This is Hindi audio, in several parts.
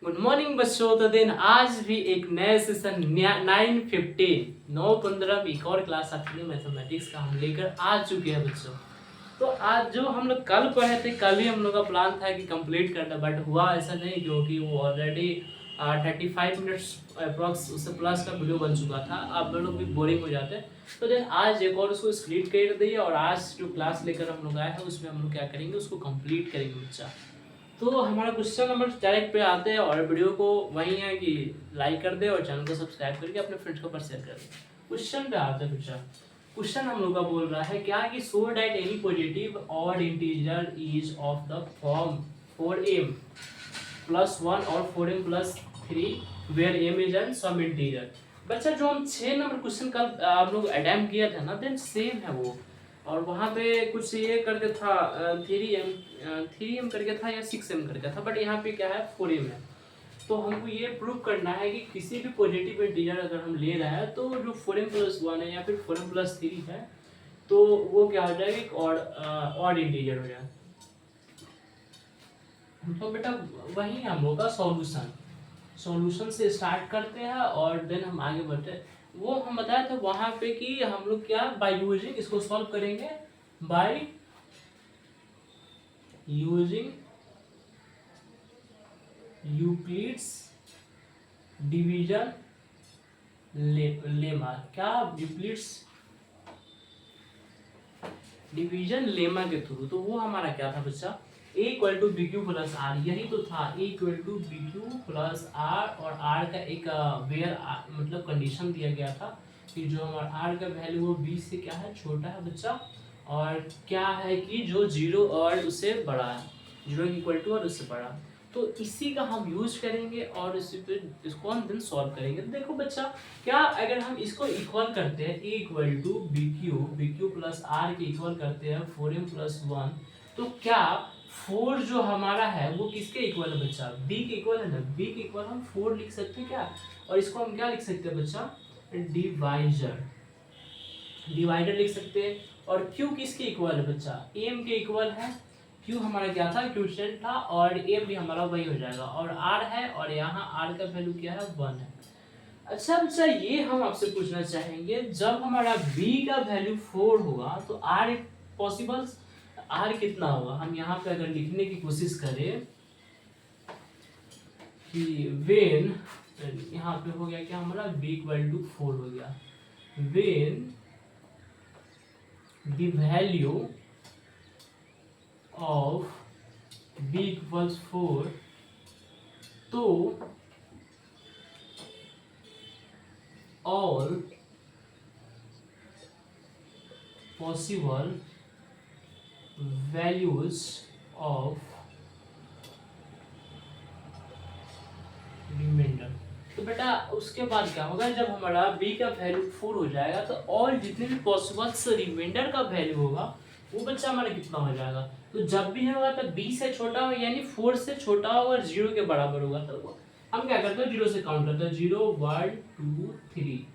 गुड मॉर्निंग बच्चों। तो दिन आज भी एक नए सेशन 9:15 एक और क्लास आपके मैथमेटिक्स का हम लेकर आ चुके हैं बच्चों। तो आज जो हम लोग कल पढ़े थे, कल ही हम लोग का प्लान था कि कंप्लीट करना, बट हुआ ऐसा नहीं क्योंकि वो ऑलरेडी 35 मिनट्स अप्रॉक्स उससे प्लस का वीडियो बन चुका था। आप लोग भी बोरिंग हो जाते हैं, तो देन आज एक और उसको स्प्लिट कर दिए और आज जो क्लास लेकर हम लोग आए हैं उसमें हम लोग क्या करेंगे, उसको कंप्लीट करेंगे बच्चा। तो हमारा क्वेश्चन नंबर डायरेक्ट पे आते हैं और वीडियो को वही है कि लाइक कर दे और चैनल को सब्सक्राइब करके अपने फ्रेंड्स को पर शेयर कर दे। क्वेश्चन पे आते हैं बच्चा। क्वेश्चन हम लोग का बोल रहा है क्या कि show that any positive odd integer is of the form 4m plus 1 और 4m plus 3 where m is an some integer. बच्चा जो हम 6 नंबर क्वेश्चन कल हम लोग अटेम्प्ट किया था ना, देन सेम है वो। और वहाँ पे कुछ ये करके था 3m करके था या 6m करके था, बट यहाँ पे क्या है 4m है। तो हमको ये प्रूव करना है कि किसी भी पॉजिटिव इंटीजर अगर हम ले रहे हैं तो जो 4m प्लस 1 है या फिर 4m प्लस 3 है तो वो क्या हो जाएगा, एक ऑड इंटीजर हो जाए। तो बेटा वही हम लोग का सॉल्यूशन से स्टार्ट करते हैं और देन हम आगे बढ़ते हैं। वो हम बताए थे वहां पे कि हम लोग क्या बाय यूजिंग इसको सॉल्व करेंगे, by using Euclid's division lemma. क्या यूक्लिड्स डिवीजन लेमा के थ्रू। तो वो हमारा क्या था बच्चा, a equal to B Q plus r, यही तो था a equal to B Q plus r. और r का एक वेयर मतलब कंडीशन दिया गया था कि जो हमारा r का वैल्यू वो b से क्या है, छोटा है बच्चा। और क्या है कि जो जीरो और उससे बड़ा है, जीरो इक्वल टू और उससे बड़ा। तो इसी का हम यूज करेंगे और इसी पे इसको हम दिन सॉल्व करेंगे। तो देखो बच्चा, क्या अगर हम इसको इक्वल करते हैं a equal to B Q plus are के इक्वल करते हैं 4m प्लस 1, तो क्या 4 जो हमारा है वो किसके इक्वल है बच्चा, b के इक्वल है ना। b के इक्वल हम 4 लिख सकते हैं क्या, और इसको हम क्या लिख सकते हैं बच्चा, डिवाइडर लिख सकते हैं। और q किसके इक्वल है बच्चा, m के इक्वल है। q हमारा क्या था, क्वेश्चन था, और m भी हमारा वही हो जाएगा। और r है और यहाँ r का वैल्यू क्या है, 1 है। अच्छा बच्चा, ये हम आपसे पूछना चाहेंगे, जब हमारा b का वैल्यू 4 होगा तो r पॉसिबल r कितना होगा। हम यहाँ पे अगर लिखने की कोशिश करें कि वेन, यहाँ पे हो गया क्या हमारा b इक्वल टू 4 हो गया, when the value of b equals 4, तो all possible values of remainder. तो बेटा उसके बाद क्या होगा, जब हमारा b का वैल्यू 4 हो जाएगा तो और जितने भी पॉसिबल रिमाइंडर का वैल्यू होगा वो बच्चा हमारा कितना हो जाएगा। तो जब भी होगा तो b से छोटा हो, यानी 4 से छोटा होगा और 0 के बराबर होगा। तो हम क्या करते हैं, 0 से काउंट करते हैं, 0 1 2 3,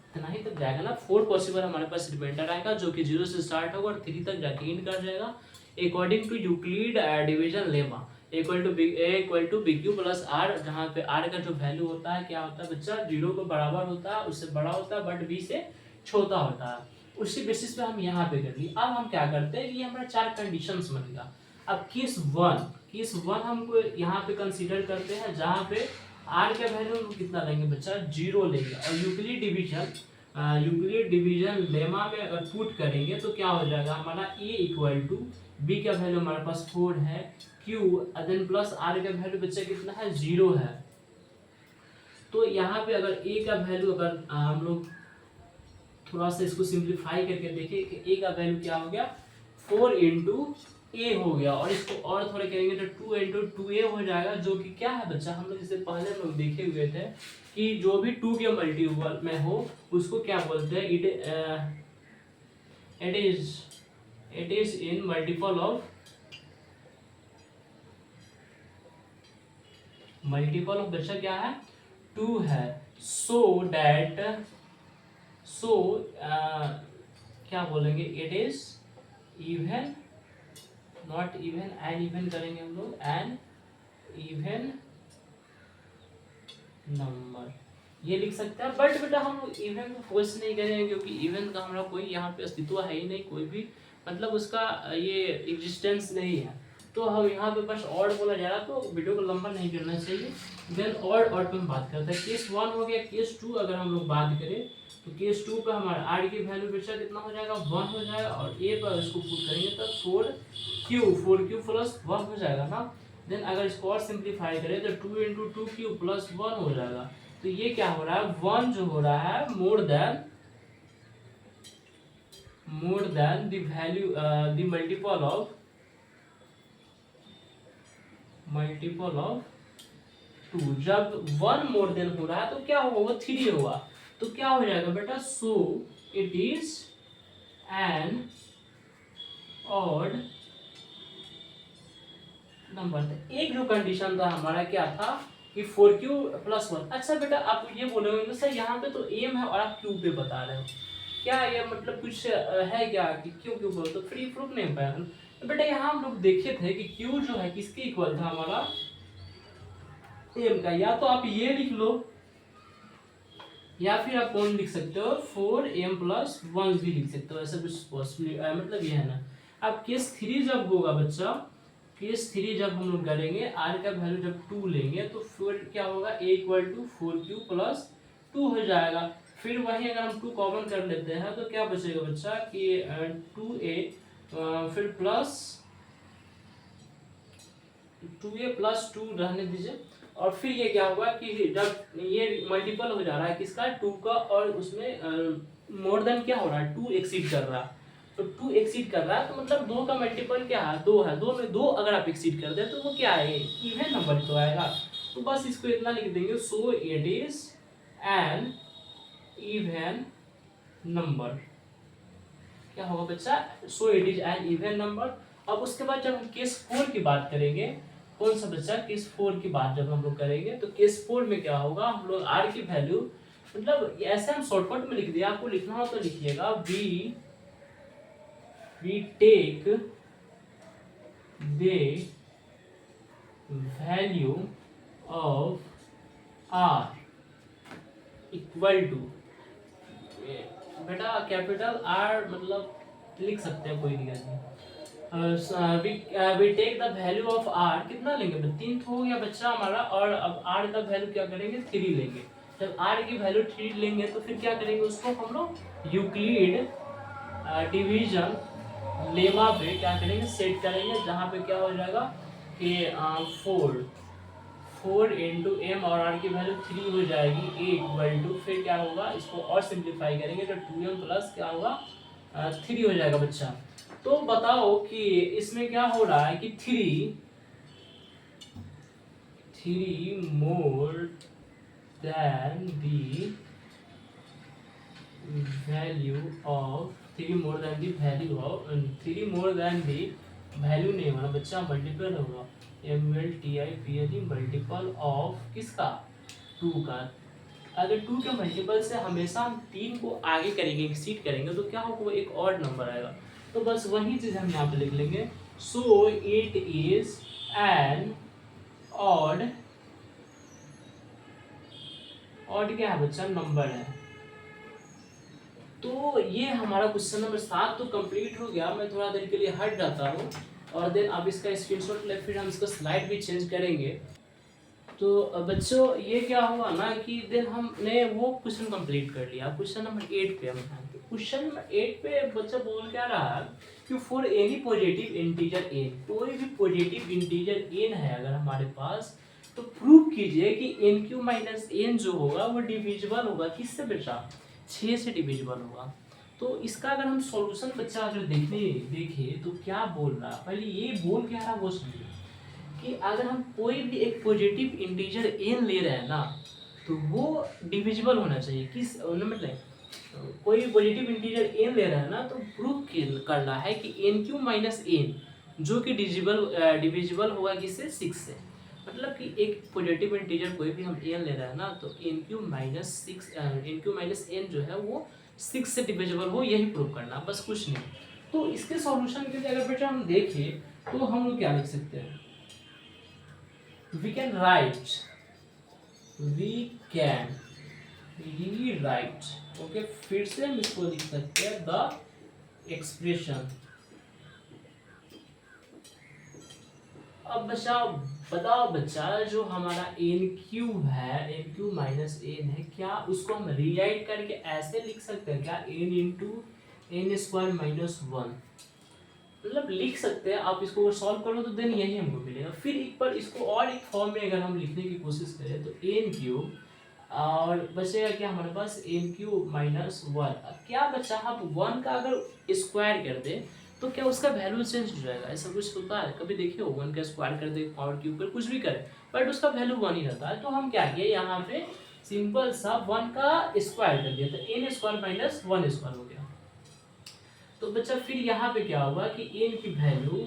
इतना ही तक जाएगा ना। 4 पॉसिबल हमारे पास रिमाइंडर आएगा जो कि 0 से स्टार्ट होगा और 3 तक जाके एंड कर जाएगा according to Euclid division lemma. Equal to B Q plus r, जहाँ पे आर का जो वैल्यू होता है क्या होता है बच्चा, 0 के बराबर होता है, उससे बड़ा होता है, बट बी से छोटा होता है। उसी बेसिस पे हम यहाँ पे कर लिए। अब हम क्या करते हैं कि ये हमारा 4 कंडीशंस बनेगा। अब केस वन हमको यहाँ पे कंसीडर करते हैं, जहाँ पे आर का वैल्यू कितना लेंगे बच्चा, 0 लेंगे। और यूक्लिड डिवीजन लेमा में अगर पुट करेंगे तो क्या हो जाएगा हमारा, ए इक्वल टू बी का वैल्यू हमारे पास 4 है, क्यू देन प्लस आर का वैल्यू बच्चा कितना है, 0 है। तो यहाँ पे अगर ए का वैल्यू अगर हम लोग थोड़ा सा इसको सिंप्लीफाई करके देखें कि ए का वैल्यू क्या हो गया, 4 इंटू ए हो गया। और इसको और थोड़े करेंगे तो 2 इंटू 2a हो जाएगा, जो कि क्या है बच्चा, हम लोग इससे पहले हम लोग देखे हुए थे कि जो भी 2 के मल्टीपल में हो उसको क्या बोलते हैं, it is in multiple of बच्चा क्या है, 2 है। सो दैट क्या बोलेंगे, it is even, not even, an even करेंगे हम लोग, एन इवन नंबर, ये लिख सकते हैं। बट बेटा हम इवन को फोर्स नहीं करेंगे क्योंकि इवन का हमारा कोई यहाँ पे अस्तित्व है ही नहीं, कोई भी मतलब उसका ये एग्जिस्टेंस नहीं है। तो हम यहाँ पे बस ऑड बोला जा रहा, तो वीडियो को लंबा नहीं करना चाहिए। देन ऑड पे हम बात करते हैं। केस 1 हो गया। केस 2 अगर हम लोग बात करें तो केस 2 पे हमारा आर की वैल्यू बेटा कितना हो जाएगा, 1 हो जाएगा। और ए पर इसको पुट करेंगे तो 4 क्यू प्लस 1 हो जाएगा ना। देन अगर इसको और सिंप्लीफाई करें तो 2 इंटू 2 क्यू प्लस 1 हो जाएगा। तो ये क्या हो रहा है, 1 जो हो रहा है more than the value the multiple of 2। जब 1 मोर देन हो रहा है तो क्या होगा, वो 3 होगा। तो क्या हो जाएगा बेटा, so it is an odd number. एक जो कंडीशन था हमारा क्या था कि 4q प्लस 1। अच्छा बेटा आप ये बोलोगे तो सर यहाँ पे तो एम है और आप क्यू पे बता रहे हो, क्या ये मतलब कुछ है क्या कि क्यों क्यों बोलो, तो फ्री प्रूफ नहीं पाया। तो बेटा यहाँ हम लोग देखे थे कि क्यू जो है किसके इक्वल था हमारा, एम का। या तो आप ये लिख लो या फिर आप कौन लिख सकते हो, 4m प्लस 1 भी लिख सकते हो। ऐसा कुछ पॉसिबल मतलब ये है ना। अब केस 3 जब होगा बच्चा, केस 3 जब हम लोग करेंगे, आर का वैल्यू जब 2 लेंगे तो फिर क्या होगा, a equal to 4q plus 2 हो जाएगा। फिर वही अगर हम 2 कॉमन कर लेते हैं तो क्या बचेगा बच्चा कि 2a फिर प्लस 2a प्लस 2 रहने दीजिए। और फिर ये क्या होगा कि जब ये मल्टीपल हो जा रहा है किसका, 2 का, और उसमें मोर देन क्या हो रहा है, 2 एक्सीड कर रहा है। तो 2 एक्सीड कर रहा है तो मतलब 2 का मल्टीपल क्या है, 2 है। 2 में 2 अगर आप एक्सीड कर दे तो वो क्या है, इवन नंबर तो आएगा। तो बस इसको इतना लिख देंगे, so it is an even number. क्या होगा बच्चा, so it is an even number. अब उसके बाद जब हम केस 4 की बात करेंगे, कौन सा बच्चा, केस 4 की बात जब हम लोग करेंगे तो केस 4 में क्या होगा, हम लोग आर की वैल्यू मतलब ऐसे हम शॉर्टकट में लिख दिया, आपको लिखना हो तो लिखिएगा, we take the value of r equal to, बेटा कैपिटल आर मतलब लिख सकते हैं, कोई दिक्कत नहीं। We take the value of r, कितना लेंगे, 3 हो गया बच्चा हमारा। और अब आर का वैल्यू क्या करेंगे, 3 लेंगे। जब आर की वैल्यू 3 लेंगे तो फिर क्या करेंगे, उसको हम लोग यूक्लिड डिवीजन लेमा पे क्या करेंगे, सेट करेंगे, जहाँ पे क्या हो जाएगा कि 4 इंटू एम और आर की वैल्यू 3 हो जाएगी, ए इक्वल टू, फिर क्या होगा, इसको और सिंप्लीफाई करेंगे तो 2m प्लस क्या होगा 3 हो जाएगा बच्चा। तो बताओ कि इसमें क्या हो रहा है कि 3 more than the value of 3 more than the value of 3 more than the value नहीं होगा बच्चा, मल्टीपल होगा, MLTIPLE मल्टीपल ऑफ किसका, 2 का। अगर 2 के मल्टीपल से हमेशा हम 3 को आगे करेंगे, एक्सीड करेंगे, तो क्या होगा, एक ऑड नंबर आएगा। तो बस वही चीज़ हम यहाँ पे लिख लेंगे, so it is an odd क्या है बच्चा, नंबर है। तो ये हमारा क्वेश्चन नंबर 7 तो कंप्लीट हो गया। मैं थोड़ा देर के लिए हट जाता हूँ और देन अब इसका स्क्रीनशॉट ले, फिर हम इसका स्लाइड भी चेंज करेंगे। तो बच्चों ये क्या हुआ ना कि देन हमने वो क्वेश्चन कंप्लीट कर लिया। क्वेश्चन नंबर 8 पे हम आएंगे। क्वेश्चन नंबर 8 पे बच्चा बोल क्या रहा है कि for any positive integer n, कोई भी पॉजिटिव इंटीजर एन है अगर हमारे पास, तो प्रूव कीजिए कि एन क्यू माइनस एन जो होगा वो डिविजिबल होगा किससे बेटा, 6 से डिविजिबल होगा। तो इसका अगर हम सॉल्यूशन बच्चा अगर देखे तो क्या बोल रहा है, पहले ये बोल क्या रहा वो समझिए कि अगर हम कोई भी एक पॉजिटिव इंटीजर एन ले रहे हैं ना तो वो डिविजिबल होना चाहिए किस मतलब कोई भी पॉजिटिव इंटीजर एन ले रहे हैं ना तो प्रूफ करना है कि एन क्यू माइनस एन जो कि डिविजिबल होगा किससे, 6 से। मतलब कि एक पॉजिटिव इंटीजर कोई भी हम एन ले रहे हैं ना तो एन क्यू माइनस एन जो है वो 6 से डिविजिबल हो, यही प्रूव करना, बस कुछ नहीं। तो इसके सॉल्यूशन के लिए अगर बेटा हम देखें तो हम लोग क्या लिख सकते हैं, we can write we can rewrite, okay, फिर से हम इसको लिख सकते हैं द एक्सप्रेशन। अब बच्चा बताओ बच्चा, जो हमारा एन क्यू है, एन क्यू माइनस एन है, क्या उसको हम रीराइट करके ऐसे लिख सकते हैं क्या, n into n square minus one, मतलब लिख सकते हैं। आप इसको सॉल्व करो तो देन यही हमको मिलेगा। फिर एक बार इसको और एक फॉर्म में अगर हम लिखने की कोशिश करें तो एन क्यू और बचेगा क्या हमारे पास, एन क्यू माइनस वन। क्या बच्चा, आप वन का अगर स्क्वायर कर दे तो क्या उसका वैल्यू चेंज हो जाएगा? ऐसा कुछ होता है कभी देखे हो? वन का स्क्वायर कर दे, पावर क्यूब कर, कुछ भी करे, बट उसका वैल्यू वन ही रहता है। तो हम क्या किए यहाँ पे, सिंपल सा वन का स्क्वायर कर दिया, तो n square minus one square हो गया। तो बच्चा फिर यहाँ पे क्या होगा कि एन की वैल्यू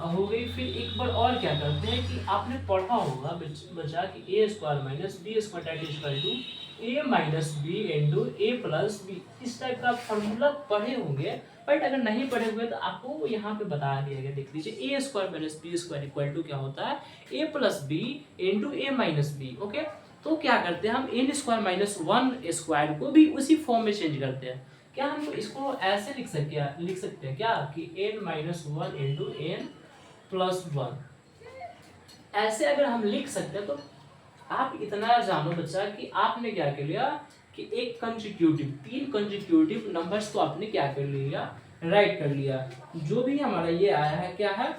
हो गई। फिर एक बार और क्या करते हैं कि आपने पढ़ा होगा बच्चा कि A square minus B square that is equal to A minus B into A plus B. इस टाइप का फॉर्मूला पढ़े होंगे, बट अगर नहीं पढ़े हुए तो आपको यहाँ पे बता दिया गया, देख लीजिए। A square minus B square equal to क्या होता है, A plus B into A minus B, okay. तो क्या करते हैं हम, N square minus one square को भी उसी फॉर्म में चेंज करते हैं। क्या हम इसको ऐसे लिख सकते हैं क्या कि n minus one into n plus one, ऐसे अगर हम लिख सकते हैं तो आप इतना जानो बच्चा कि आपने क्या कर लिया कि एक कंजिक्यूटिव, तीन कंजिक्यूटिव नंबर्स को आपने क्या कर लिया, राइट कर लिया। जो भी हमारा ये आया है क्या है,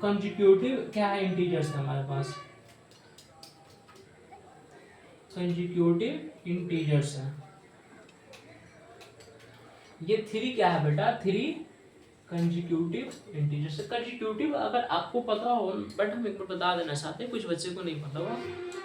कंजिक्यूटिव क्या है, इंटीजर्स है हमारे पास, कंजिक्यूटिव इंटीजर्स है। ये थ्री क्या है बेटा, थ्री कंजिक्यूटिव इंटीजर्स। कंजिक्यूटिव अगर आपको पता हो, बट हम एक बार बता देना चाहते हैं, कुछ बच्चे को नहीं पता हो,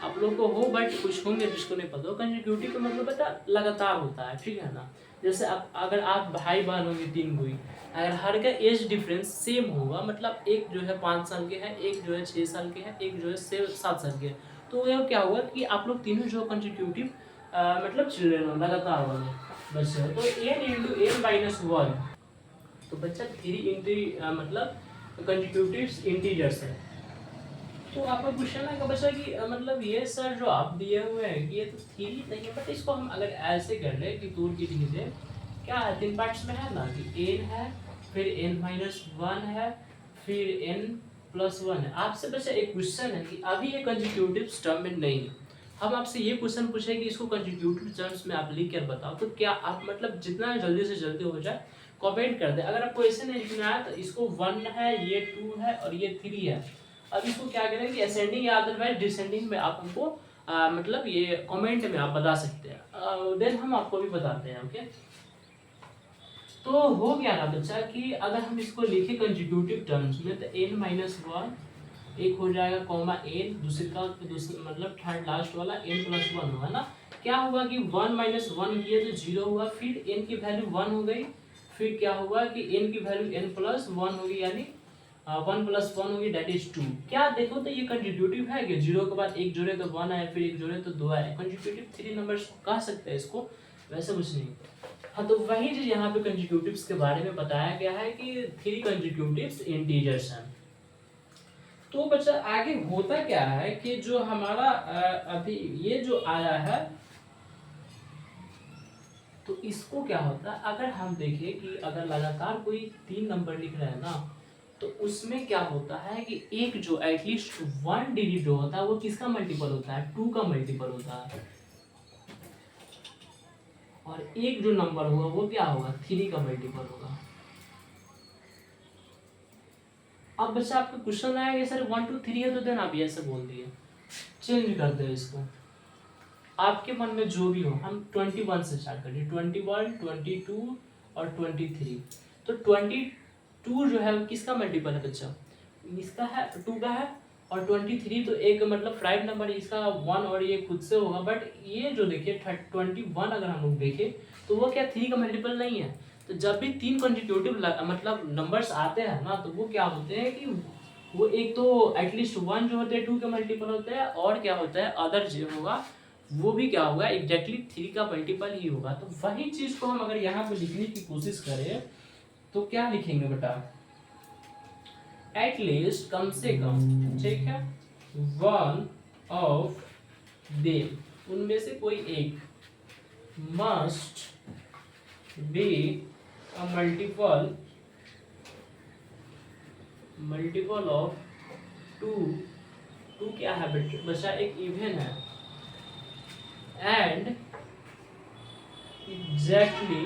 आप लोग को हो बट कुछ होंगे जिसको नहीं पता हो। कंजिक्यूटिव का मतलब बेटा लगातार होता है, ठीक है ना। जैसे आप अगर आप भाई बहन होंगे तीन कोई, अगर हर का एज डिफरेंस सेम होगा, मतलब एक जो है 5 साल के है, एक जो है 6 साल के है, एक जो है 7 साल के है, तो यह क्या हुआ कि आप लोग तीनों जो कंजिक्यूटिव मतलब चिल्ड्रेन हो, लगातार वाले बच्चे हो, तो n into n minus one, तो बच्चा थ्री इंटू मतलब कंजिक्यूटिव इंटीजर्स है। तो आपका क्वेश्चन है बच्चा कि मतलब ये सर जो आप दिए हुए हैं कि ये तो थ्री नहीं है, बट इसको हम अगर ऐसे कर ले कि तोड़ के लिख दे, क्या है, तीन पार्ट्स में है ना, कि एन है, फिर एन माइनस वन है, फिर एन प्लस वन है। आपसे बच्चा एक क्वेश्चन है कि अभी ये कंजिक्यूटिव टर्म में नहीं है, हम आपसे ये क्वेश्चन पूछे कि इसको कंजिक्यूटिव टर्म्स में आप लिख कर बताओ, तो क्या आप मतलब जितना जल्दी से जल्दी हो जाए कमेंट कर दे। अगर आपको ऐसे नहीं लिखना है तो इसको वन है, ये टू है और ये थ्री है, अब इसको क्या करें कि असेंडिंग या अदरवाइज डिसेंडिंग में आप हमको मतलब ये कमेंट में आप बता सकते हैं, देन हम आपको भी बताते हैं, ओके। तो हो गया ना बच्चा कि अगर हम इसको लिखे कंजिक्यूटिव टर्म्स में, तो एन माइनस वन एक हो जाएगा, कॉमा एन दूसरे मतलब थर्ड लास्ट वाला एन प्लस वन होगा ना। क्या हुआ कि वन माइनस वन किए तो जीरो हुआ, फिर एन की वैल्यू वन हो गई, फिर क्या हुआ कि एन की वैल्यू एन प्लस वन होगी, यानी वन प्लस वन होगी दैट इज टू। क्या देखो तो ये कंजिक्यूटिव है कि जीरो के बाद एक जोड़े तो वन है, फिर एक जोड़े तो दो है, कंजिक्यूटिव थ्री नंबर्स कह सकते हैं इसको, वैसे कुछ नहीं। हाँ, तो वही चीज यहाँ पे कंजिक्यूटिव्स के बारे में बताया गया है कि थ्री कंजिक्यूटिव्स इंटीजर्स हैं। तो बच्चा आगे होता क्या है कि जो हमारा अभी ये जो आया है, तो इसको क्या होता है, अगर हम देखें कि अगर लगातार कोई तीन नंबर लिख रहे हैं ना, तो उसमें क्या होता है कि एक जो एटलीस्ट वन डिजिट जो होता है वो किसका मल्टीपल होता है, टू का मल्टीपल होता है, और एक जो नंबर होगा वो क्या होगा, थ्री का मल्टीपल होगा। अब बच्चा आपका क्वेश्चन आएगा सर वन टू थ्री है, तो देन आप ऐसे बोल दिए, चेंज कर दे इसको, आपके मन में जो भी हो। हम 21 से स्टार्ट करिए, 21, 22 और 23। तो 22 जो है किसका मल्टीपल है बच्चा, इसका है, टू का है, और 23 तो एक मतलब प्राइम नंबर, इसका वन और ये खुद से होगा, बट ये जो देखिए 21 अगर हम लोग देखें तो वो क्या थ्री का मल्टीपल नहीं है। तो जब भी तीन कंजिक्यूटिव मतलब नंबर्स आते हैं ना, तो वो क्या होते हैं कि वो एक तो एटलीस्ट वन जो होते हैं टू के मल्टीपल होते हैं, और क्या होता है अदर जो होगा वो भी क्या होगा एग्जैक्टली थ्री का मल्टीपल ही होगा। तो वही चीज को हम अगर यहाँ पे लिखने की कोशिश करें तो क्या लिखेंगे बेटा, एटलीस्ट कम से कम, ठीक है, वन ऑफ देम, उनमें से कोई एक, must be a multiple of two, two क्या है बच्चा, एक इवन है, and exactly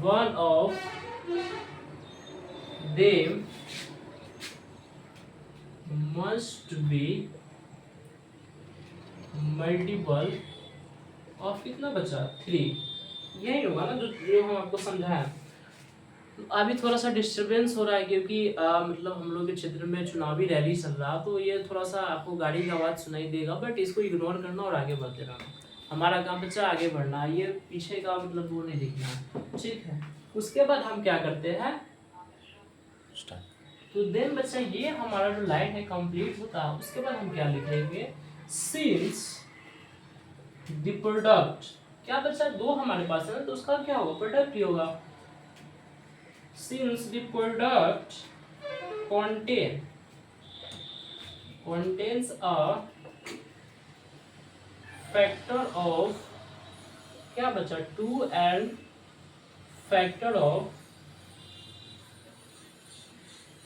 one of them must be multiple of कितना बचा, 3। यही होगा ना जो हम आपको समझाया। अभी थोड़ा सा डिस्टरबेंस हो रहा है क्योंकि मतलब हम लोग के क्षेत्र में चुनावी रैली चल रहा, तो ये थोड़ा सा आपको गाड़ी की आवाज़ सुनाई देगा, बट इसको इग्नोर करना और आगे बढ़ते रहना। हमारा काम बच्चा आगे बढ़ना है, ये पीछे का मतलब वो नहीं दिखना, ठीक है। उसके बाद हम क्या करते हैं, तो देन बच्चा ये हमारा जो लाइन है कंप्लीट होता है, उसके बाद हम क्या लिखेंगे, सिंस द प्रोडक्ट, क्या बच्चा दो हमारे पास है ना, तो उसका क्या होगा, प्रोडक्ट ही होगा। Since the product contains a factor of, क्या बचा, 2 and factor of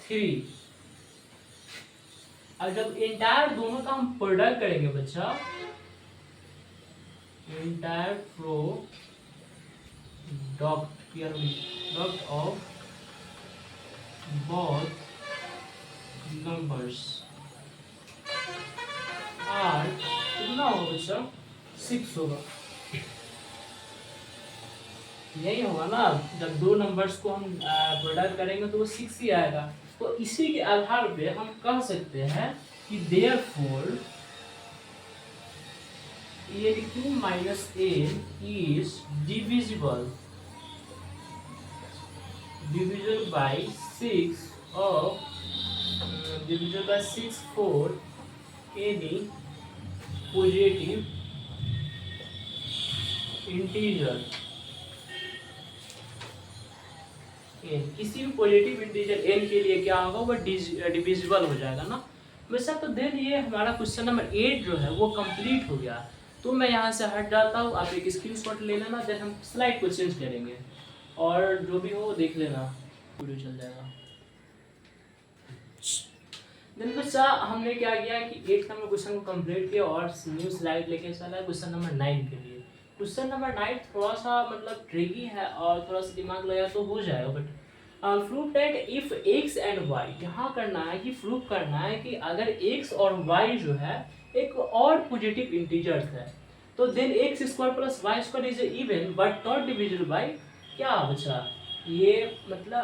3, अब जब इंटायर दोनों का हम प्रोडक्ट करेंगे बच्चा, entire product of both numbers are कितना होगा बच्चा, 6 होगा। यही होगा ना, जब दो नंबर्स को हम प्रोडक्ट करेंगे तो वो 6 ही आएगा। तो इसी के आधार पे हम कह सकते हैं कि therefore ये लिखिए minus a is divisible by 6 of divisible by 6 for any positive integer, n किसी भी पॉजिटिव इंटीजर n के लिए क्या होगा, वो डिविजिबल हो जाएगा ना वैसा। तो देन ये हमारा क्वेश्चन नंबर 8 जो है वो कंप्लीट हो गया। तो मैं यहाँ से हट जाता हूँ, आप एक स्क्रीनशॉट ले लेना, देन हम स्लाइड को चेंज करेंगे और जो भी हो देख लेना, वीडियो चल जाएगा। देन बच्चा हमने क्या किया कि 8 नंबर क्वेश्चन को कंप्लीट किया और न्यू स्लाइड लेके चला क्वेश्चन नंबर 9 के लिए। क्वेश्चन नंबर 9 थोड़ा सा मतलब ट्रिकी है और थोड़ा सा दिमाग लगाया तो हो जाएगा, but prove that if x and y, यहाँ करना है कि प्रूव करना है कि अगर x और y जो है एक और पॉजिटिव इंटीजर है, तो then x square plus y square is even but not divisible by क्या बचा, ये मतलब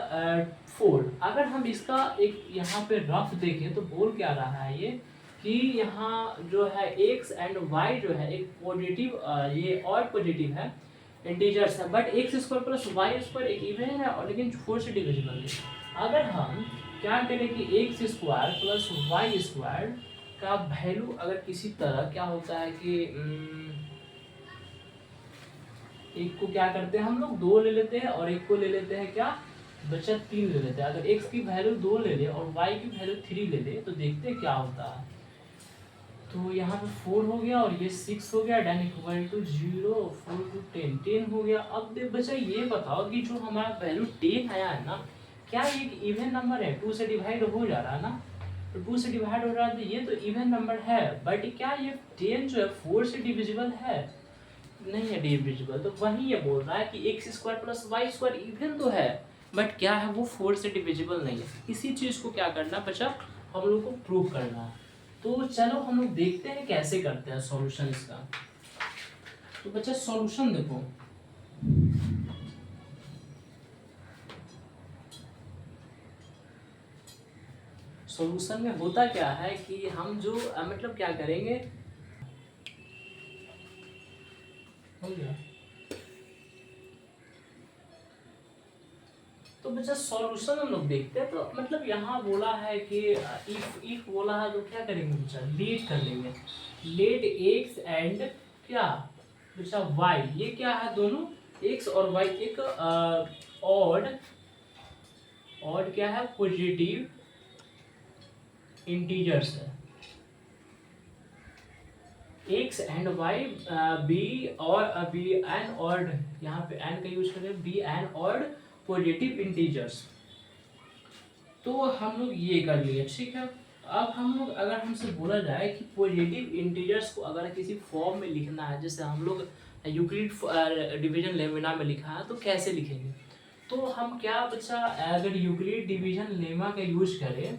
4। अगर हम इसका एक यहाँ पे रफ देखें तो बोल क्या रहा है ये कि यहाँ जो है x एंड y जो है एक पॉजिटिव ये और पॉजिटिव है इंटीजर्स है, but x square plus y square एक इवन है और लेकिन 4 से डिविजिबल है। अगर हम क्या करें कि x square plus y square का वैल्यू अगर किसी तरह क्या होता है कि एक को क्या करते हैं हम लोग 2 ले लेते हैं और एक को ले लेते हैं क्या बचा 3 ले लेते हैं। अगर x की वैल्यू 2 ले ले और y की वैल्यू 3 ले ले तो देखते हैं क्या होता है। तो यहाँ पे 4 हो गया और ये 6 हो गया, डेन इक्वल टू 0 4 टू 10 10 हो गया। अब देख बच्चा ये बताओ कि जो हमारा वैल्यू 10 आया है ना, क्या ये एक इवन नंबर है, 2 से डिवाइड हो जा रहा है ना, तो 2 से डिवाइड हो रहा है तो ये तो इवन नंबर है, बट क्या ये 10 जो है 4 से डिविजिबल है, नहीं है डिविजिबल। तो वही ये बोल रहा है कि x square plus y square even तो है, बट क्या है वो 4 से डिविजिबल नहीं है। इसी चीज़ को क्या करना बच्चा हम लोग को प्रूव करना है। तो चलो हम लोग देखते हैं कैसे करते हैं सॉल्यूशन इसका। तो बच्चा सॉल्यूशन देखो, सॉल्यूशन में होता क्या है कि हम जो मतलब क्या करेंगे, हो गया। तो बच्चा सॉल्यूशन हम लोग देखते हैं। तो मतलब यहाँ बोला है कि इफ बोला है तो क्या करेंगे बच्चा, लेट कर लेंगे, लेट एक्स एंड क्या बच्चा वाई, ये क्या है दोनों एक्स और वाई एक ऑड क्या है पॉजिटिव इंटीजर्स है एक्स एंड वाई, बी और बी एन ऑड, यहाँ पे एन का यूज करें, be an odd positive integers. तो हम लोग ये कर लिए, ठीक है। अब हम लोग अगर हमसे बोला जाए कि पॉजिटिव इंटीजर्स को अगर किसी फॉर्म में लिखना है, जैसे हम लोग यूक्लिड डिवीजन लेमा में लिखा है, तो कैसे लिखेंगे? तो हम क्या बच्चा, अगर यूक्लिड डिवीजन लेमा का यूज करें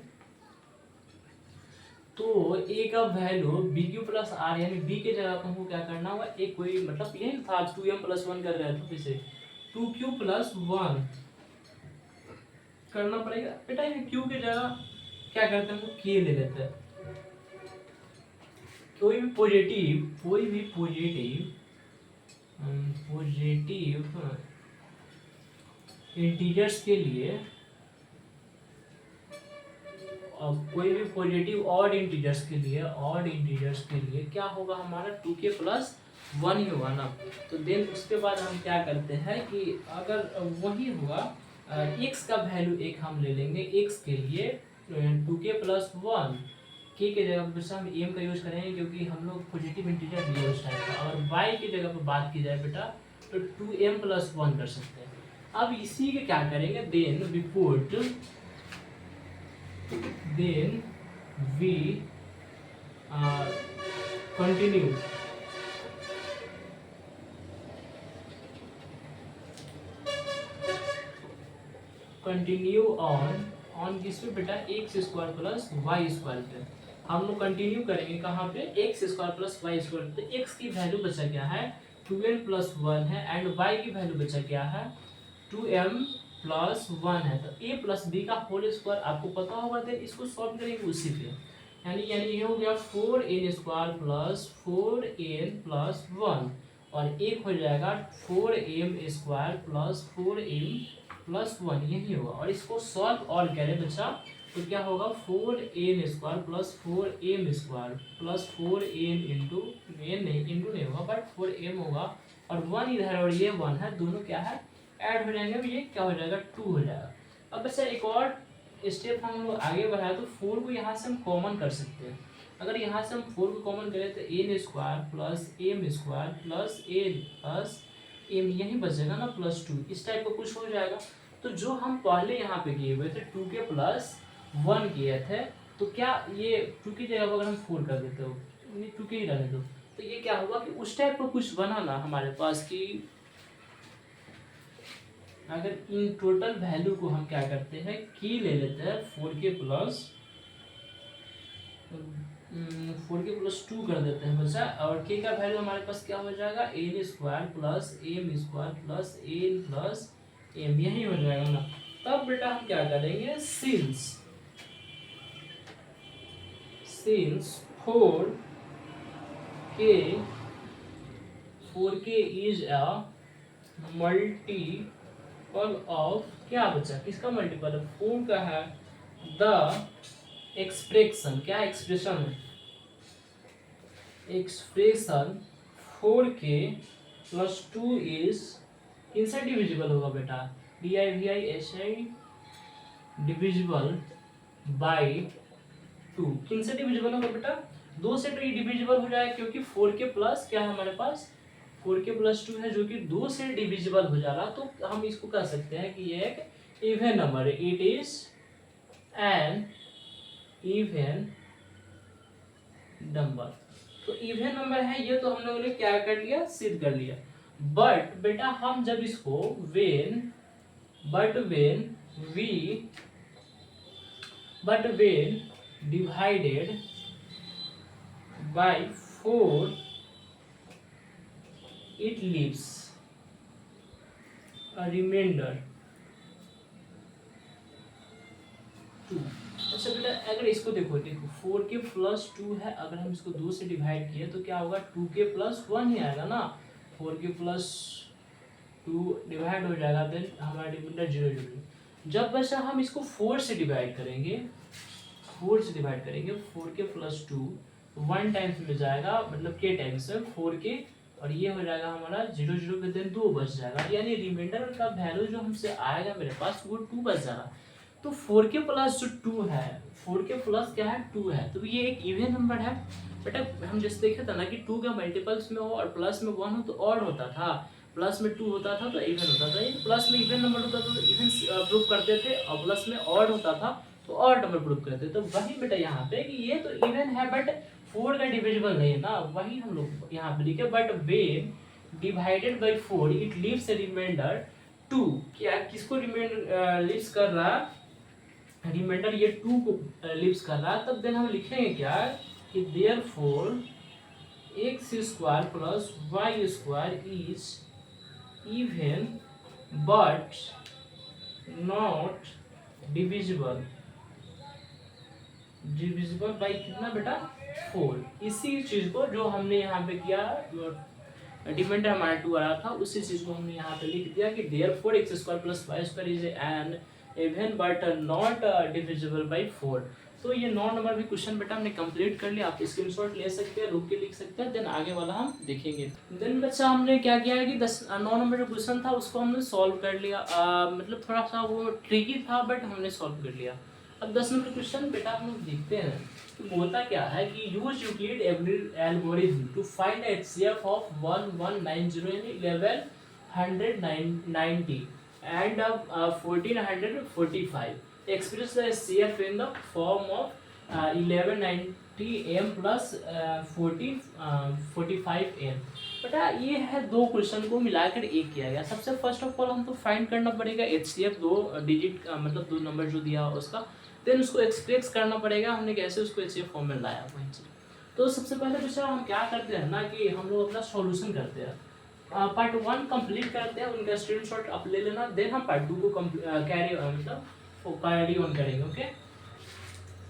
तो ए का value b Q plus r, यानी बी के जगह पर हमको क्या करना होगा, एक कोई मतलब ये था 2m प्लस 1 कर रहे हैं, तो इसे 2q प्लस 1 करना पड़ेगा बेटा। ये क्यू की जगह क्या करते हैं, हम के ले लेते हैं। कोई भी पॉजिटिव इंटीजर्स के लिए, और कोई भी पॉजिटिव ऑड इंटीजर्स के लिए क्या होगा हमारा 2k प्लस 1 ही होगा ना। तो देन उसके बाद हम क्या करते हैं कि अगर वही होगा x का वैल्यू एक हम ले लेंगे, x के लिए 2k प्लस 1 के जगह पर हम m का यूज करेंगे, क्योंकि हम लोग पॉजिटिव इंटीजर लिए उस टाइप का। और y की जगह पर बात की जाए बेटा तो 2m प्लस 1 कर सकते हैं। अब इसी के क्या करेंगे, then we put, then we continue on किस पे बेटा, x square plus y square पे हम लोग कंटिन्यू करेंगे। कहाँ पे, x square plus y square. तो एक्स की वैल्यू बचा क्या है 2n प्लस 1 है, एंड वाई की वैल्यू बचा क्या है 2m प्लस 1 है। तो a प्लस बी का होल स्क्वायर आपको पता होगा, देन इसको सॉल्व करेंगे उसी पे, यानी ये हो गया 4n square plus 4n plus 1, और एक हो जाएगा 4m square plus 4m plus 1, यही होगा। और इसको सॉल्व और करें बच्चा तो क्या होगा 4n square plus 4m square plus 4n into नहीं होगा बट 4m होगा, और 1 इधर और ये 1 है, दोनों क्या है ऐड हो जाएंगे, ये क्या हो जाएगा 2 हो जाएगा। अब बच्चा एक और स्टेप हम लोग आगे बढ़ाए तो 4 को यहाँ से हम कॉमन कर सकते हैं। अगर यहाँ से हम 4 को कॉमन करें तो n square plus m square plus n plus m यही बचेगा ना प्लस 2, इस टाइप का कुछ हो जाएगा। तो जो हम पहले यहाँ पे किए हुए थे 2k प्लस 1 किए थे, तो क्या ये 2 की जगह अगर हम 4 कर देते हो, 2k ही रहने दो, तो ये क्या होगा कि उस टाइप का कुछ बना ना हमारे पास कि अगर इन टोटल वैल्यू को हम क्या करते हैं की ले लेते हैं 4k प्लस 2 कर देते हैं बच्चा, और k का वैल्यू हमारे पास क्या हो जाएगा n square plus m square plus n plus m, यही हो जाएगा ना। तब बेटा हम क्या करेंगे, since 4k is a multiple of, क्या बचा किसका मल्टीपल है 4 का है, द एक्सप्रेशन, क्या एक्सप्रेशन है, एक्सप्रेशन 4k प्लस 2 इज किनसे डिविजिबल होगा बेटा, DIVI डिविजिबल बाय 2, किनसे डिविजिबल होगा बेटा 2 से, तो ये डिविजिबल हो जाएगा क्योंकि 4k प्लस क्या है हमारे पास 4k प्लस 2 है जो कि 2 से डिविजिबल हो जा रहा, तो हम इसको कह सकते हैं कि ये एक इवन नंबर है, it is an even number. तो इवन नंबर है ये, तो हम लोगों ने क्या कर लिया सिद्ध कर लिया। बट बेटा हम जब इसको when divided by 4 it leaves a remainder 2। अच्छा बेटा अगर इसको देखो 4k प्लस 2 है, अगर हम इसको 2 से डिवाइड किए तो क्या होगा 2k प्लस 1 ही आएगा ना, 4k प्लस 2 डिवाइड हो जाएगा, देन हमारा रिमाइंडर 0 0। जब बच्चा हम इसको 4 से डिवाइड करेंगे 4k प्लस 2 1 टाइम्स में जाएगा, मतलब k टाइम्स में 4k, और ये हो जाएगा हमारा 0 0 पे, देन 2 बच जाएगा, यानी रिमाइंडर का वैल्यू जो हमसे आएगा मेरे पास वो 2 बच जाएगा। तो 4k प्लस जो 2 है 4 के प्लस क्या है 2 है, तो ये एक इवन नंबर है। बेटा हम जैसे देखे था ना कि 2 का मल्टीपल्स में हो और प्लस में 1 हो तो ऑड होता था, प्लस में 2 होता था तो इवन होता था। प्लस में इवन नंबर होता था तो इवन प्रूव करते थे, और प्लस में ऑड होता था तो ऑड नंबर प्रूव करते थे। तो वही बेटा यहाँ पे कि ये तो इवन है बट 4 का डिविजिबल नहीं है ना, वही हम लोग यहाँ पे लिखे। But when divided by 4 it leaves a remainder 2, क्या किसको रिमाइंडर लीव्स कर रहा, रिमाइंडर ये 2 को लीव्स कर रहा है। तब देन हम लिखेंगे क्या कि therefore x square plus y square is even but not divisible, divisible by कितना बेटा 4। इसी चीज को जो हमने यहाँ पे किया, डिपेंडर हमारा 2 आ रहा था, उसी चीज को हमने यहाँ पे लिख दिया कि therefore x square plus y square is an even but not divisible by 4। तो ये 9 नंबर भी क्वेश्चन बेटा हमने कंप्लीट कर लिया। आप स्क्रीनशॉट ले सकते हैं, रुक के लिख सकते हैं, देन आगे वाला हम देखेंगे। देन बच्चा हमने क्या किया है कि 9 नंबर जो क्वेश्चन था उसको हमने सॉल्व कर लिया। मतलब थोड़ा सा वो ट्रिकी था बट हमने सॉल्व कर लिया। अब 10 नंबर क्वेश्चन बेटा हम लोग देखते हैं कि बोलता क्या है कि use Euclid algorithm to find HCF of 1190 1190 and 1445. Express the HCF in the form of 1190 m plus 45 m। बेटा ये है दो क्वेश्चन को मिलाकर एक किया गया। सबसे फर्स्ट ऑफ ऑल हम तो फाइंड करना पड़ेगा HCF, 2 डिजिट मतलब 2 नंबर जो दिया उसका, देन उसको एक्सप्रेस करना पड़ेगा हमने कैसे उसको HCF फॉर्म में लाया। तो सबसे पहले बच्चा हम क्या करते हैं ना कि हम लोग अपना सॉल्यूशन करते हैं। पार्ट 1 कंप्लीट करते हैं, उनका स्क्रीनशॉट आप ले लेना, देन हम पार्ट 2 को कैरी ऑन करेंगे। ओके,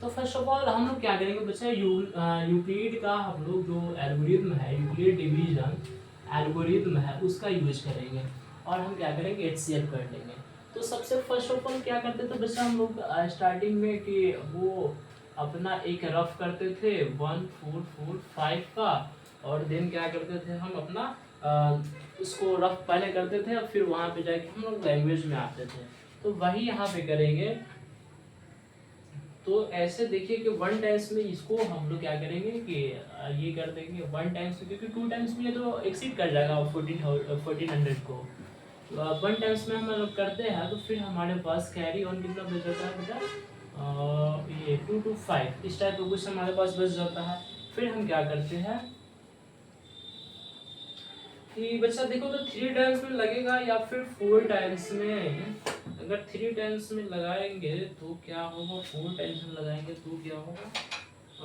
तो फर्स्ट ऑफ ऑल हम लोग क्या करेंगे बच्चा, यूक्लिड का हम लोग जो एल्गोरिथम है, यूक्लिड डिवीजन एल्गोरिथम है, उसका यूज करेंगे और हम क्या करेंगे HCF कर लेंगे। तो सबसे फर्स्ट ऑफ ऑल क्या करते थे बच्चा हम लोग स्टार्टिंग में कि वो अपना एक रफ करते थे 1445 का, और देन क्या करते थे हम अपना उसको रफ पहले करते थे और फिर वहाँ पे जाके हम लोग लैंग्वेज में आते थे। तो वही यहाँ पे करेंगे। तो ऐसे देखिए कि 1 टाइम्स में इसको हम लोग क्या करेंगे कि ये कर देंगे 1 टाइम्स में, क्योंकि 2 टाइम्स में ये तो एक्सीड कर जाएगा 1400 को। 1 टाइम्स में हम लोग करते हैं तो फिर हमारे पास कैरी ऑन कितना बच जाता है बेटा, ये 2 to 5 इस टाइप का कुछ हमारे पास बच जाता है। फिर हम क्या करते हैं कि बच्चा देखो तो 3 टाइम्स में लगेगा या फिर 4 टाइम्स में। अगर 3 टाइम्स में लगाएंगे तो क्या होगा, 4 टाइम्स में लगाएंगे तो क्या होगा,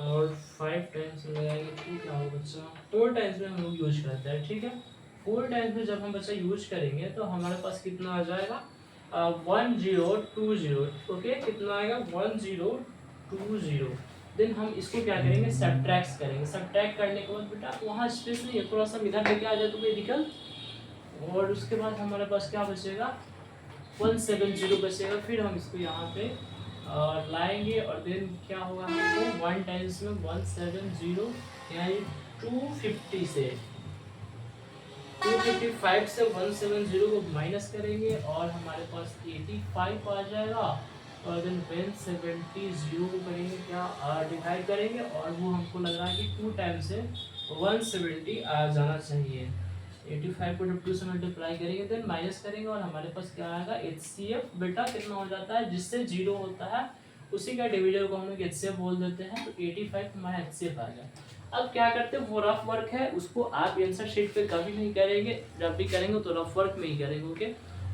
और 5 टाइम्स में लगाएंगे तो क्या होगा बच्चा, 4 टाइम्स में हम लोग यूज करते हैं। ठीक है, 4 टाइम्स में जब हम बच्चा यूज करेंगे तो हमारे पास कितना आ जाएगा 1020। ओके, कितना आएगा 1020। देन हम इसको क्या करेंगे सब्ट्रैक्ट करेंगे। सब्ट्रैक्ट करने के बाद बेटा वहाँ स्पेस नहीं है, थोड़ा सा इधर लेके आ जाए तो मेडिकल, और उसके बाद हमारे पास क्या बचेगा 170 बचेगा। फिर हम इसको यहाँ पे लाएंगे और देन क्या होगा हमको 1 टाइम्स में 170 यानी 250 से 255 से 170 को माइनस करेंगे और हमारे पास 85 आ जाएगा, और देन 170 को करेंगे क्या डिवाइड करेंगे, और वो हमको लग रहा है कि 2 टाइम्स से 170 आ जाना चाहिए। 85 को जब 2 से मल्टीप्लाई करेंगे देन माइनस करेंगे और हमारे पास क्या आएगा HCF बेटा कितना हो जाता है, जिससे 0 होता है उसी का डिविजन को हम लोग HCF बोल देते हैं। तो 85 हमारा HCF आ गया। अब क्या करते हैं, वो रफ वर्क है उसको आप आंसर शीट पे कभी नहीं करेंगे, जब भी करेंगे तो रफ वर्क में ही करेंगे। ओके,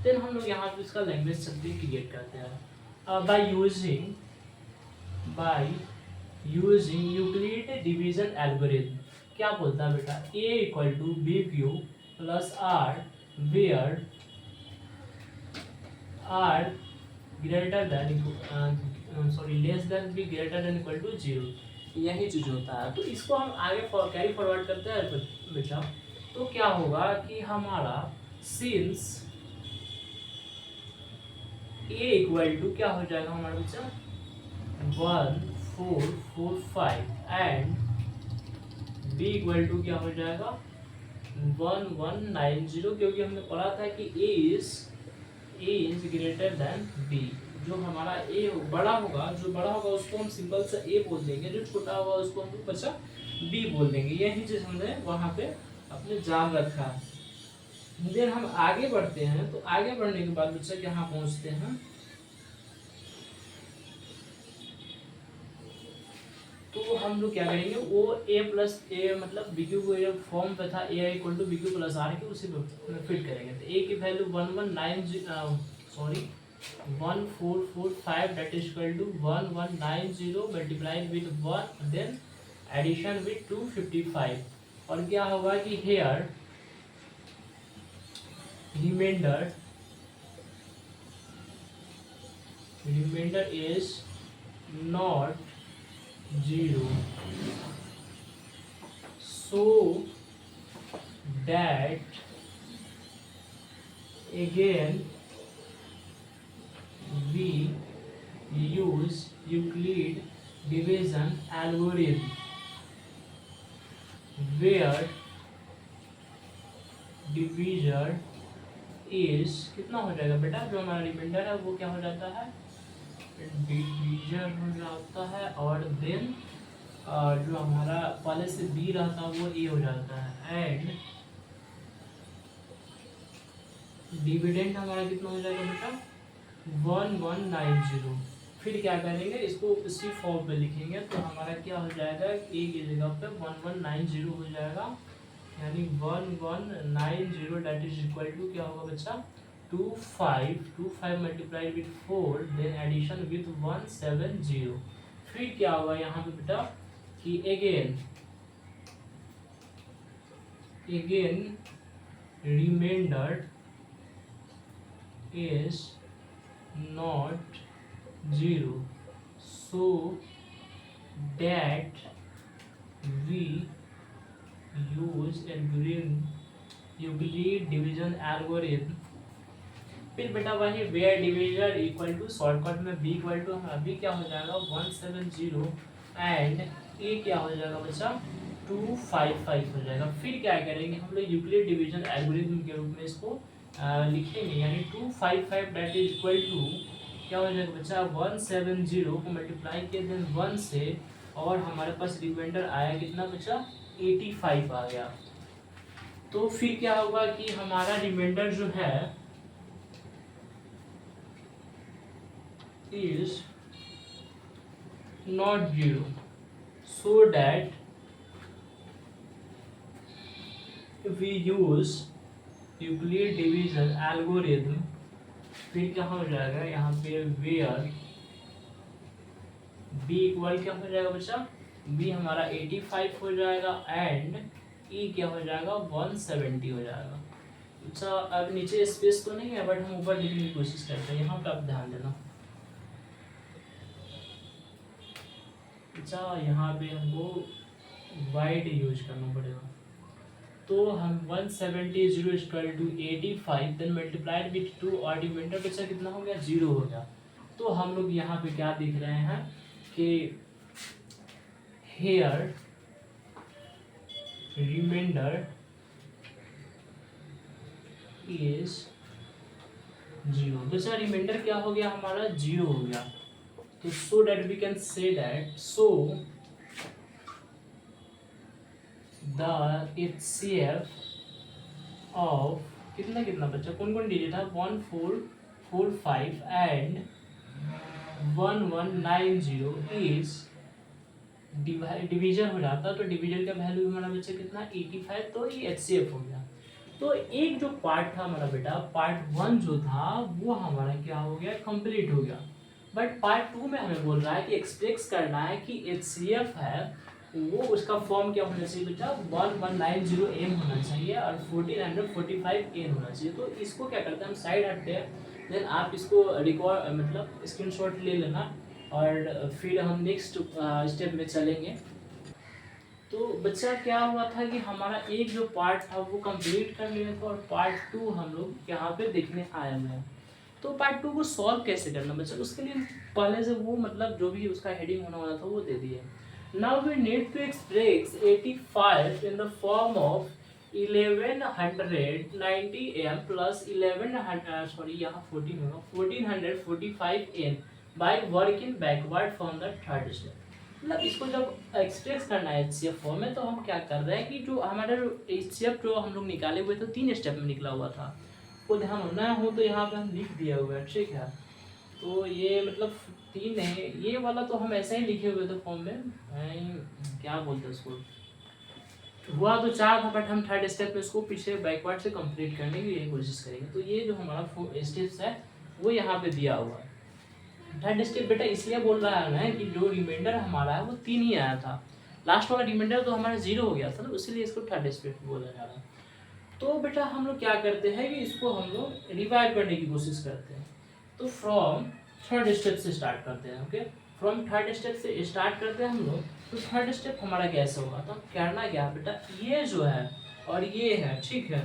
देन हम लोग यहाँ पे इसका लैंग्वेज सब्जेक्ट क्रिएट करते हैं by using Euclid division algorithm. क्या बोलता है बेटा, A equal to BQ plus R where R greater than less than B greater than equal to 0, यही चीज होता है। तो इसको हम आगे कैरी फॉरवर्ड करते हैं बेटा। तो क्या होगा कि हमारा सिंस A इक्वल टू क्या हो जाएगा हमारा बच्चा 1445 एंड B इक्वल टू क्या हो जाएगा 1190, क्योंकि हमने पढ़ा था कि A is greater than B, जो हमारा ए बड़ा होगा, जो बड़ा होगा उसको हम सिंपल सा ए बोल देंगे, जो छोटा होगा उसको हम बच्चा बी बोल देंगे। यही चीज हमने वहां पे अपने जान रखा है। देन हम आगे बढ़ते हैं, तो आगे बढ़ने के बाद बच्चा यहाँ पहुंचते हैं, तो हम लोग क्या करेंगे, वो ए प्लस ए मतलब बी क्यू को फॉर्म पे था, A equal to B Q plus are के, उसी पे फिट करेंगे। तो ए की value 1445 that is equal to 1190 multiplied with 1 then addition with 255। और क्या होगा कि here remainder is not 0 so that again we use Euclid division algorithm where divisor is कितना हो जाएगा बेटा, जो हमारा रिमाइंडर है वो क्या हो जाता है, डिवीजन हो जाता है, और देन जो हमारा पहले से बी रहता है वो ए हो जाता है, एंड डिविडेंड हमारा कितना हो जाएगा बेटा 1190। फिर क्या करेंगे, इसको इसी फॉर्म में लिखेंगे, तो हमारा क्या हो जाएगा, ए की जगह पे 1190 हो जाएगा, यानी 1190 दैट इज इक्वल टू क्या होगा बच्चा 25 multiplied with 4 then addition with 170। फिर क्या होगा यहाँ पे बेटा कि again remainder is not 0 so that we use Euclid division algorithm। फिर बेटा वही where divisor equal to shortcut में बी इक्वल टू बी क्या हो जाएगा 170 एंड ए क्या हो जाएगा बच्चा 255 हो जाएगा। फिर क्या करेंगे हम लोग यूक्लिड डिवीजन एल्गोरिथम के रूप में इसको लिखेंगे, यानी 255 दैट इज इक्वल टू क्या हो जाएगा बच्चा 170 को मल्टीप्लाई किए देन 1 से, और हमारे पास रिमाइंडर आया कितना बच्चा 85 आ गया। तो फिर क्या होगा कि हमारा रिमाइंडर जो है is not 0 so that we use Euclid division algorithm। फिर क्या हो जाएगा यहाँ पे वेयर b इक्वल क्या हो जाएगा बच्चा, b हमारा 85 हो जाएगा एंड e क्या हो जाएगा 170 हो जाएगा। अच्छा अब नीचे स्पेस तो नहीं है, बट हम ऊपर लिखने की कोशिश करते हैं, यहाँ पे आप ध्यान देना। अच्छा यहाँ पे हमको वाइड यूज करना पड़ेगा, तो हम 170 0 equal to 85 then multiplied with 2 और डिविडेंड बच्चा कितना हो गया 0 हो गया। तो हम लोग यहाँ पे क्या देख रहे हैं कि हेयर रिमाइंडर इज 0। बच्चा रिमाइंडर क्या हो गया हमारा 0 हो गया, तो so that we can say that so the HCF of कितना कितना बच्चा कौन कौन डिजिट है 1445 एंड 1190 इज डिवीजन हो जाता, तो डिवीजन का वैल्यू हमारा बच्चा कितना 85, तो ये HCF हो गया। तो एक जो पार्ट था हमारा बेटा पार्ट 1 जो था वो हमारा क्या हो गया कंप्लीट हो गया, बट पार्ट 2 में हमें बोल रहा है कि एक्सप्रेस करना है कि HCF है वो उसका फॉर्म क्या होना चाहिए बेटा 1190 m होना चाहिए और 1445 n होना चाहिए। तो इसको क्या करते हैं हम साइड हटते हैं, देन आप इसको रिकॉर्ड मतलब स्क्रीनशॉट ले लेना और फिर हम नेक्स्ट स्टेप में चलेंगे। तो बच्चा क्या हुआ था कि हमारा एक जो पार्ट था वो कंप्लीट कर लिया था और पार्ट 2 हम लोग यहाँ पे देखने आए हुए हैं। तो पार्ट 2 को सॉल्व कैसे करना बच्चा, उसके लिए पहले से वो मतलब जो भी उसका हेडिंग होने वाला था वो दे दिए। Now we need to express 85 in the form of 1190 M plus 1100 sorry यहाँ 14 होगा 1445 N by working backward from the third step. मतलब इसको जब एक्सप्रेस करना है एचसीएफ फॉर्म में तो हम क्या कर रहे हैं कि जो हमारा एचसीएफ जो हम लोग निकाले हुए थे 3 स्टेप में निकला हुआ था वो ध्यान ना हो तो यहाँ पे हम लिख दिया हुआ है, ठीक है। तो ये मतलब 3 है, ये वाला तो हम ऐसा ही लिखे हुए थे फॉर्म में, क्या बोलते हैं उसको, हुआ तो 4 था बट हम थर्ड स्टेप में इसको पीछे बैकवर्ड से कंप्लीट करने की यही कोशिश करेंगे। तो ये जो हमारा स्टेप्स है वो यहाँ पे दिया हुआ है। थर्ड स्टेप बेटा इसलिए बोल रहा है ना कि जो रिमाइंडर हमारा है वो 3 ही आया था, लास्ट वाला रिमाइंडर तो हमारा 0 हो गया था ना, इसीलिए इसको थर्ड स्टेप बोला जा रहा है। तो बेटा हम लोग क्या करते हैं कि इसको हम लोग रिवाइव करने की कोशिश करते हैं। तो फ्रॉम थर्ड स्टेप से स्टार्ट करते हैं, ओके। फ्रॉम थर्ड स्टेप से स्टार्ट करते हैं हम लोग। तो थर्ड स्टेप हमारा कैसे होगा, तो करना क्या बेटा, ये जो है और ये है, ठीक है।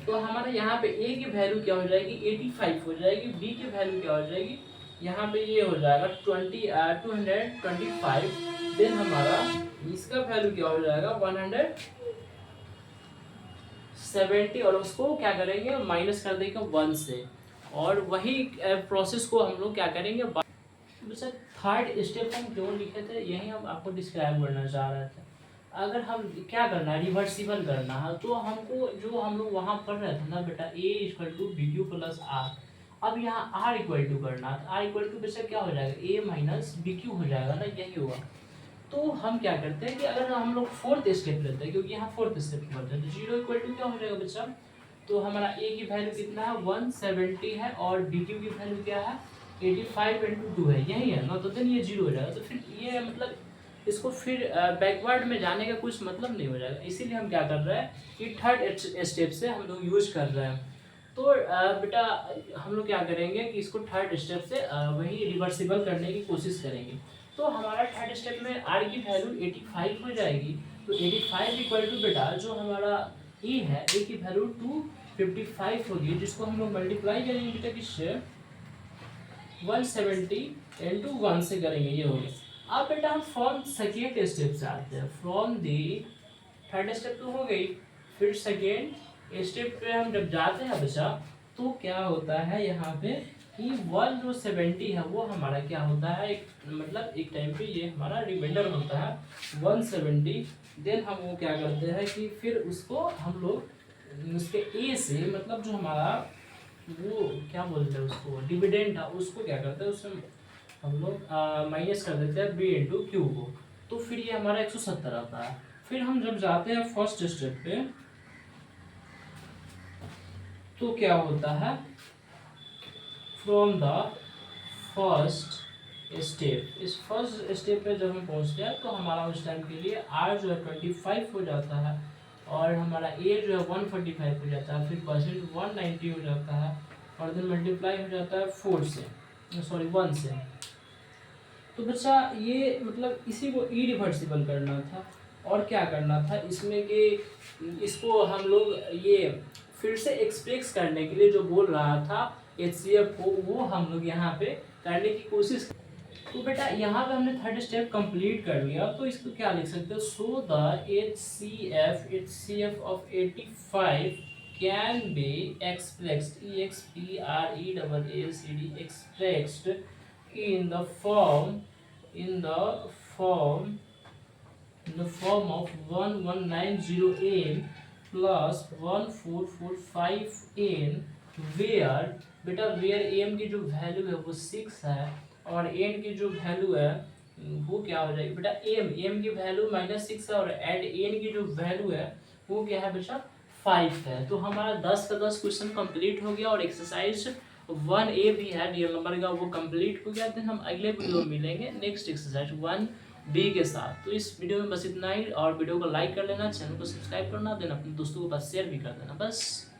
तो हमारे यहाँ पे ए की वैल्यू क्या हो जाएगी 85 हो जाएगी, बी की वैल्यू क्या हो जाएगी यहाँ पे ये हो जाएगा 225, देन हमारा इसका वैल्यू क्या हो जाएगा 170 और उसको क्या करेंगे माइनस कर देंगे 1 से, और वही प्रोसेस को हम लोग क्या करेंगे। थर्ड स्टेप हम जो लिखे थे यही हम आपको डिस्क्राइब करना चाह रहे थे। अगर हम क्या करना है रिवर्सिबल करना है तो हमको जो हम लोग वहाँ पढ़ रहे थे ना बेटा a equal to B Q plus R, अब यहाँ r इक्वल टू करना है। r इक्वल टू बेशक क्या हो जाएगा a माइनस बी क्यू हो जाएगा ना, यही होगा। तो हम क्या करते हैं कि अगर हम लोग फोर्थ स्टेप लेते हैं क्योंकि यहाँ फोर्थ स्टेप करते हैं तो 0 इक्वल टू क्या हो जाएगा बच्चा, तो हमारा a की वैल्यू कितना है 170 है और बी क्यू की वैल्यू क्या है 85 इंटू 2 है, यही है ना, तो देन ये 0 हो जाएगा। तो फिर ये मतलब इसको फिर बैकवर्ड में जाने का कुछ मतलब नहीं हो जाएगा, इसीलिए हम क्या कर रहे हैं कि थर्ड स्टेप से हम लोग यूज कर रहे हैं। तो बेटा हम लोग क्या करेंगे कि इसको थर्ड स्टेप से वही रिवर्सिबल करने की कोशिश करेंगे। तो हमारा थर्ड स्टेप में आर की वैल्यू 85 हो जाएगी, तो 85 इक्वल टू बेटा जो हमारा ए है ए की वैल्यू 255 होगी, जिसको हम लोग मल्टीप्लाई करेंगे बेटा किससे 170 इंटू 1 से करेंगे, ये हो गया। अब बेटा हम फ्रॉम सेकेंड स्टेप से आते हैं। फ्रॉम दी थर्ड स्टेप तो हो गई, फिर सेकेंड स्टेप पे हम जब जाते हैं बच्चा तो क्या होता है यहाँ पे कि 170 है वो हमारा क्या होता है एक मतलब एक टाइम पे ये हमारा रिमाइंडर होता है 170। देन हम वो क्या करते हैं कि फिर उसको हम लोग उसके ए से मतलब जो हमारा वो क्या बोलते हैं उसको डिविडेंड था उसको क्या करते हैं उसमें हम लोग माइनस कर देते हैं बी इंटू क्यू को, तो फिर ये हमारा 170 आता है। फिर हम जब जाते हैं फर्स्ट स्टेप पे तो क्या होता है फ्रॉम द फर्स्ट स्टेप, इस फर्स्ट स्टेप पे जब हम पहुंचते हैं तो हमारा उस टाइम के लिए आर जो है 25 हो जाता है और हमारा ए जो है 145 हो जाता है, फिर परसेंट 190 हो जाता है और देन मल्टीप्लाई हो जाता है 4 से सॉरी 1 से। तो बच्चा ये मतलब इसी को इरिवर्सिबल करना था और क्या करना था इसमें कि इसको हम लोग ये फिर से एक्सप्रेस करने के लिए जो बोल रहा था एचसीएफ को वो हम लोग यहाँ पे करने की कोशिश। तो बेटा यहाँ पे हमने थर्ड स्टेप कंप्लीट कर लिया, तो इसको क्या लिख सकते हो so the HCF of 85 can be expressed expressed in the form of 1190n plus 1445n where बेटा where m की जो वैल्यू है वो 6 है और n की जो वैल्यू है वो क्या हो जाएगी बेटा m की वैल्यू -6 है और एंड n की जो वैल्यू है वो क्या है बेटा 5 है। तो हमारा 10 का 10 क्वेश्चन कंप्लीट हो गया और एक्सरसाइज 1A भी है रियल नंबर का वो कंप्लीट हो गया। देन हम अगले वीडियो में मिलेंगे नेक्स्ट एक्सरसाइज 1B के साथ। तो इस वीडियो में बस इतना ही और वीडियो को लाइक कर लेना, चैनल को सब्सक्राइब करना, देन अपने दोस्तों के पास शेयर भी कर देना बस।